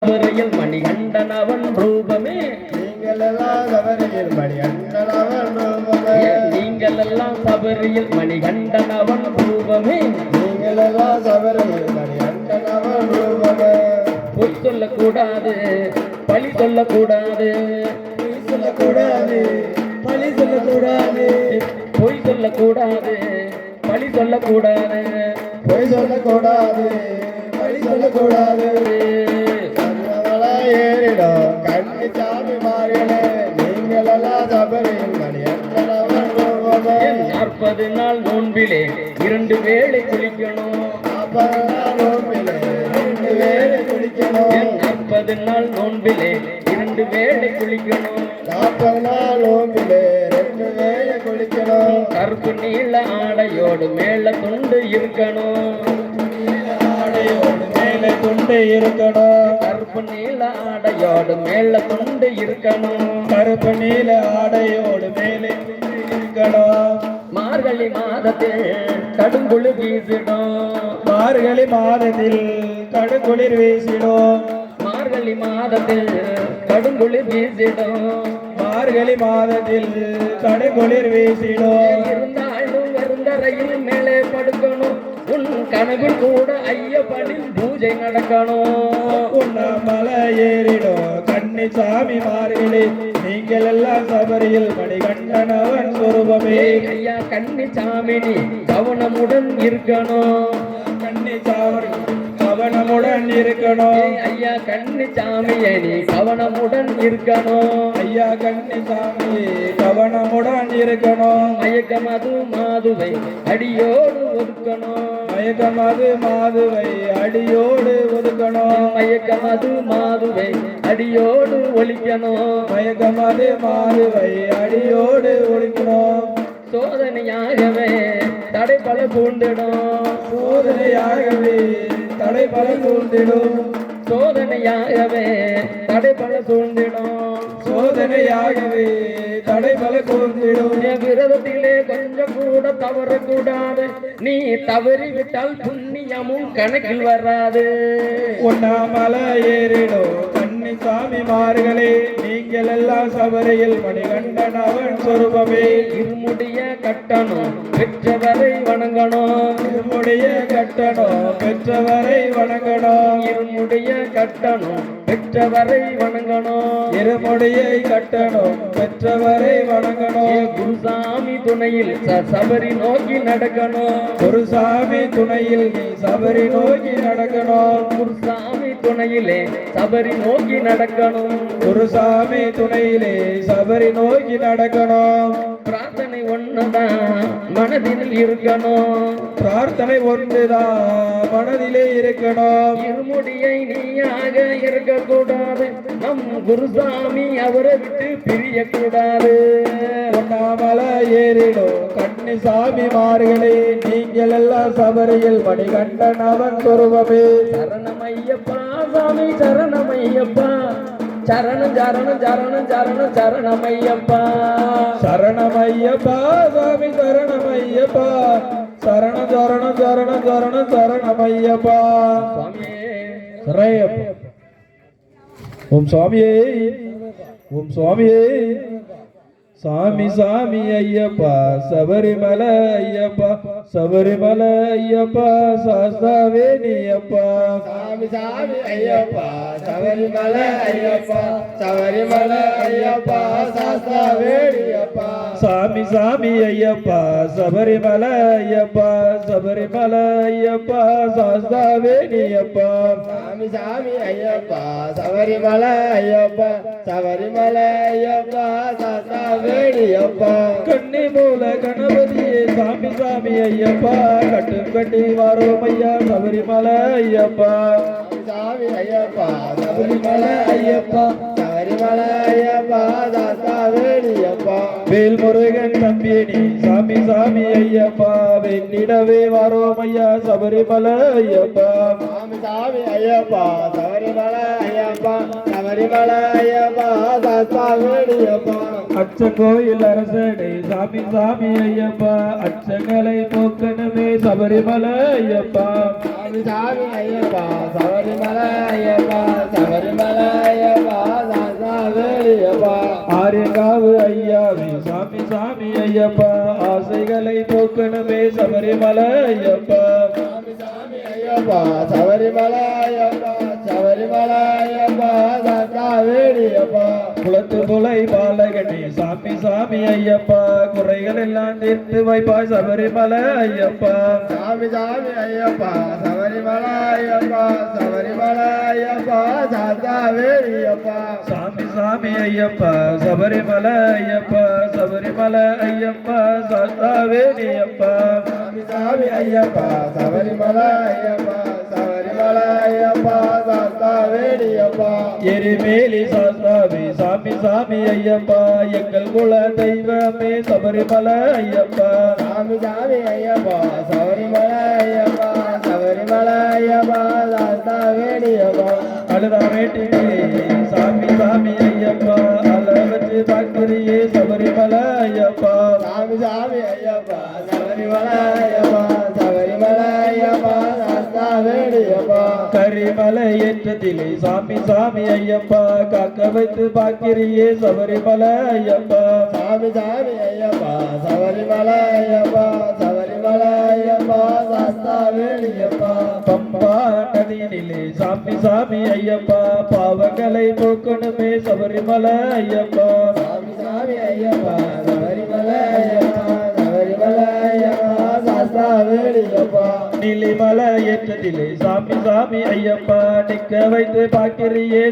சபரியில் மணிகண்டன் அவன் ரூபமே நீங்கள் எல்லாம் சபரியில் மணிகண்டன் அவன் ரூபமே நீங்கள் எல்லாம் சபரியில் மணிகண்டன் அவன் ரூபமே நீங்கள் எல்லாம் சபரியில் மணிகண்டன் அவன் ரூபமே பொய் சொல்லக்கூடாது பழி சொல்லக்கூடாது பொய் சொல்லக்கூடாது பழி சொல்லக்கூடாது பொய் சொல்லக்கூடாது பழி சொல்லக்கூடாது பொய் சொல்லக்கூடாது பழி சொல்லக்கூடாது ஏறிடும் கண்ணி சாமி மாறினே நீங்கள் எல்லாம் சபரியில் மணிகண்டன் அவன் ரூபமே 40 நாள் நோன்பிலே 2 வேளை குளிக்கணும் 40 நாள் நோன்பிலே 2 வேளை குளிக்கணும் 40 நாள் நோன்பிலே 2 வேளை குளிக்கணும் 40 நாள் நோன்பிலே 2 வேளை குளிக்கணும் கருப்பு நீல ஆடையோடு மேல துண்டு இருக்கணும் ஆடையோடு மேலே துண்டு இருக்கணும் கருப்பு நீல ஆடையோடு மேல துண்டு இருக்கணும் கருப்பு நீல ஆடையோடு மேலே துண்டு இருக்கணும் மார்கழி மாதத்தில் கடுங்குழு வீசிடும் மார்கழி மாதத்தில் கடுங்குளிர் வீசிடும் மார்கழி மாதத்தில் கடுங்குழு வீசிடும் மார்கழி மாதத்தில் கடுங்குளிர் வீசிடும் இருந்தாலும் வெறுந்தரையில் மேலே படுக்கணும் உன் கனவில் கூட ஐயப்பனின் பூஜை நடக்கணும் உண்ணாமலை ஏறிடும் கண்ணி சாமி மார்களே நீங்கள் எல்லாம் சபரியில் மணிகண்டன் அவன் சொரூபமே ஐயா கன்னி சாமினி கவனமுடன் இருக்கணும் கண்ணி சாமி கவனமுடன் இருக்கணும் ஐயா கன்னி சாமியை நீ கவனமுடன் இருக்கணும் ஐயா கண்ணி சாமி கவனமுடன் இருக்கணும் மயக்கமது மாதுவை அடியோடு ஒதுக்கணும் மயக்கமது மாதுவை அடியோடு ஒதுக்கணும் மயக்கமது மாதுவை அடியோடு ஒழிக்கணும் மயக்கமது மாதுவை அடியோடு ஒழிக்கணும் சோதனையாகவே தடை பல பூண்டிடும் சோதனையாகவே தடை பல சூழ்ந்திடும் சோதனையாகவே தடை பல சூழ்ந்திடும் சோதனையாகவே தடை பல சூழ்ந்திடும் விரதத்திலே கொஞ்சம் கூட தவறக்கூடாது நீ தவறிவிட்டால் புண்ணியமும் கணக்கில் வராது உண்ணாமலை ஏறிடும் கண்ணி சாமி மார்களே நீங்கள் எல்லாம் சபரியில் மணிகண்டன் அவன் சொரூபமே இருமுடிய கட்டணும் பெற்றவரை வணங்கணும் இருமுடைய கட்டணம் பெற்றவரை வணங்கணும் இருமுடிய கட்டணும் பெற்றவரை வணங்கணும் இருமுடியை கட்டணம் பெற்றவரை வணங்கணும் குருசாமி துணையில் சபரி நோக்கி நடக்கணும் குருசாமி துணையில் நீ சபரி நோக்கி நடக்கணும் குருசாமி துணையிலே சபரி நோக்கி நடக்கணும் குருசாமி துணையிலே சபரி நோக்கி நடக்கணும் பிரார்த்தனை ஒண்ணுதான் மனதில் இருக்கணும் பிரார்த்தனை ஒன்றுதான் மனதிலே இருக்கணும் இருமுடியை நீயாக இருக்கக்கூடாது நம் குருசாமி அவரை விட்டு பிரியக்கூடாது உண்ணாமலை ஏறிடும் கண்ணி சாமி மார்களே நீங்கள் எல்லாம் சபரியில் மணிகண்டன் அவன் சொரூபமே சரணமையப்பா சாமி சரணமையப்பா சரணம் சரணம் சரணம் சரணம் சரணமையப்பா சரணமையப்பா சாமி சரணமையப்பா சரண சரண சரண சரண சரணமையப்பா சுவாமியே சரையப்பா ஓம் சுவாமியே ஓம் சுவாமியே சாமி சாமி ஐயப்பா சபரிமலை ஐயப்பா சபரிமலை ஐயப்பா சாஸ்தாவேணியப்பா சாமி சாமி ஐயப்பா சபரிமலை ஐயப்பா சபரிமலை ஐயப்பா சாஸ்தாவேணியப்பா சாமி சாமி ஐயப்பா சபரிமலை ஐயப்பா சபரிமலை ஐயப்பா சாஸ்தாவேணியப்பா சாமி சாமி ஐயப்பா சபரிமலை ஐயப்பா சபரிமலை ஐயப்பா சாஸ்தாவேணியப்பா கண்ணி மூல கணபதியே சாமி சாமி ஐயப்பா கட்டு கட்டி வாரோம் ஐயா சபரிமலை ஐயப்பா சாமி ஐயப்பா சபரிமலை ஐயப்பா சபரிமலை ஐயப்பா சாஸ்தாவேணியப்பா வேல் முருகன் தம்பியணி சாமி சாமி ஐயப்பா வெண்ணிடவே வாரோம் ஐயா சபரிமலை ஐயப்பா சாமி சாமி ஐயப்பா சபரிமலை ஐயப்பா சபரிமலை ஐயப்பா சாஸ்தா வேணியப்பா அச்சங்கோயில் அரசனே சாமி சாமி ஐயப்பா அச்சங்களை போக்கணுமே சபரிமலை ஐயப்பா சாமி சாமி ஐயப்பா சபரிமலை ஐயப்பா சபரிமலை ஐயப்பா சாஸ்தா வேணியப்பா ஆரியங்காவு ஐயாவே சாமி சாமி ஐயப்பா ஆசைகளை போக்கணுமே சபரிமலை ஐயப்பா சாமி சாமி ஐயப்பா சபரிமலை ஐயப்பா சபரிமலை ஐயப்பா சாஸ்தா வேணியப்பா குளத்து துளை பாலகனே சாமி சாமி ஐயப்பா குறைகள் எல்லாம் தீர்த்து வைப்பாய் சபரிமலை ஐயப்பா சாமி சாமி ஐயப்பா சபரிமலை ஐயப்பா சபரிமலை ஐயப்பா சாஸ்தா வேணியப்பா சாமி சாமி ஐயப்பா சபரிமலை ஐயப்பா சபரிமலை ஐயப்பா சாஸ்தா வேணியப்பா சாமி சாமி ஐயப்பா சபரிமலை ஐயப்பா சபரிமலை ஐயப்பா சாஸ்தா வேணியப்பா எரிமேலி சாஸ்தாவே சாமி சாமி ஐயப்பா எங்கள் குல தெய்வமே சபரிமலை ஐயப்பா சாமி சாமி ஐயப்பா சபரிமலை ஐயப்பா சபரிமலை ஐயப்பா சாஸ்தா வேணியப்பா அழுதா வேட்டிலே சாமி சாமி ஐயப்பா அல வச்சு பார்க்கிறியே சபரிமலை ஐயப்பா சாமி சாமி ஐயப்பா சபரிமலை ஐயப்பா சபரிமலை ஐயப்பா சாஸ்தா வேணியப்பா கரிமலை ஏற்றத்திலே சாமி சாமி ஐயப்பா காக்க வைத்து பார்க்கிறியே சபரிமலை ஐயப்பா சாமி சாமி ஐயப்பா சபரிமலை ஐயப்பா சபரிமலை ஐயப்பா சாஸ்தா வேணியப்பா பம்பா நதியினிலே சாமி சாமி ஐயப்பா பாவங்களை போக்கணுமே சபரிமலை ஐயப்பா சாமி சாமி ஐயப்பா சபரிமலை ஐயப்பா சபரிமலை ஐயப்பா சாஸ்தா வேணியப்பா நிலிமலை ஏற்றத்திலே சாமி சாமி ஐயப்பா நிக்க வைத்து பார்க்கிறியே